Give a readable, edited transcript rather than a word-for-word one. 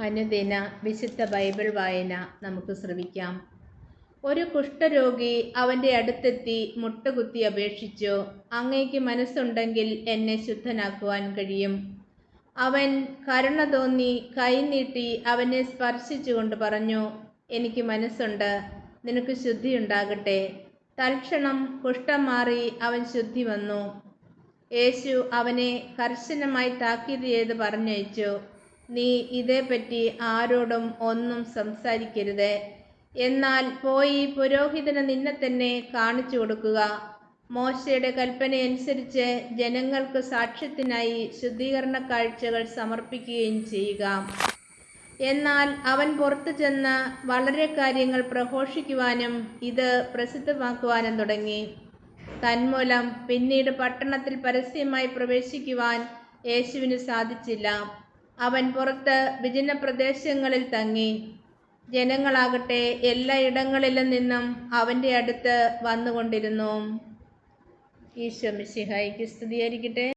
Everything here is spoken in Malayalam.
അനുദിന വിശുദ്ധ ബൈബിൾ വായന നമുക്ക് ശ്രവിക്കാം. ഒരു കുഷ്ഠരോഗി അവൻ്റെ അടുത്തെത്തി മുട്ടുകുത്തി അപേക്ഷിച്ചു, അങ്ങേക്ക് മനസ്സുണ്ടെങ്കിൽ എന്നെ ശുദ്ധനാക്കുവാൻ കഴിയും. അവൻ കരുണ തോന്നി കൈനീട്ടി അവനെ സ്പർശിച്ചുകൊണ്ട് പറഞ്ഞു, എനിക്ക് മനസ്സുണ്ട്, നിനക്ക് ശുദ്ധിയുണ്ടാകട്ടെ. തൽക്ഷണം കുഷ്ഠം മാറി അവൻ ശുദ്ധി വന്നു. യേശു അവനെ കർശനമായി താക്കീത് ചെയ്ത് പറഞ്ഞയച്ചു, നീ ഇതേപ്പറ്റി ആരോടും ഒന്നും സംസാരിക്കരുത്. എന്നാൽ പോയി പുരോഹിതന് നിന്നെ തന്നെ കാണിച്ചു കൊടുക്കുക. മോശയുടെ കൽപ്പനയനുസരിച്ച് ജനങ്ങൾക്ക് സാക്ഷ്യത്തിനായി ശുദ്ധീകരണ കാഴ്ചകൾ സമർപ്പിക്കുകയും ചെയ്യുക. എന്നാൽ അവൻ പുറത്തു ചെന്ന് വളരെ കാര്യങ്ങൾ പ്രഘോഷിക്കുവാനും ഇത് പ്രസിദ്ധമാക്കുവാനും തുടങ്ങി. തന്മൂലം പിന്നീട് പട്ടണത്തിൽ പരസ്യമായി പ്രവേശിക്കുവാൻ യേശുവിന് സാധിച്ചില്ല. അവൻ പുറത്ത് വിജന പ്രദേശങ്ങളിൽ തങ്ങി. ജനങ്ങളാകട്ടെ എല്ലായിടങ്ങളിലും നിന്നും അവൻ്റെ അടുത്ത് വന്നുകൊണ്ടിരുന്നു. ഈശോ മിശിഹായ്ക്ക് സ്തുതിയായിരിക്കട്ടെ.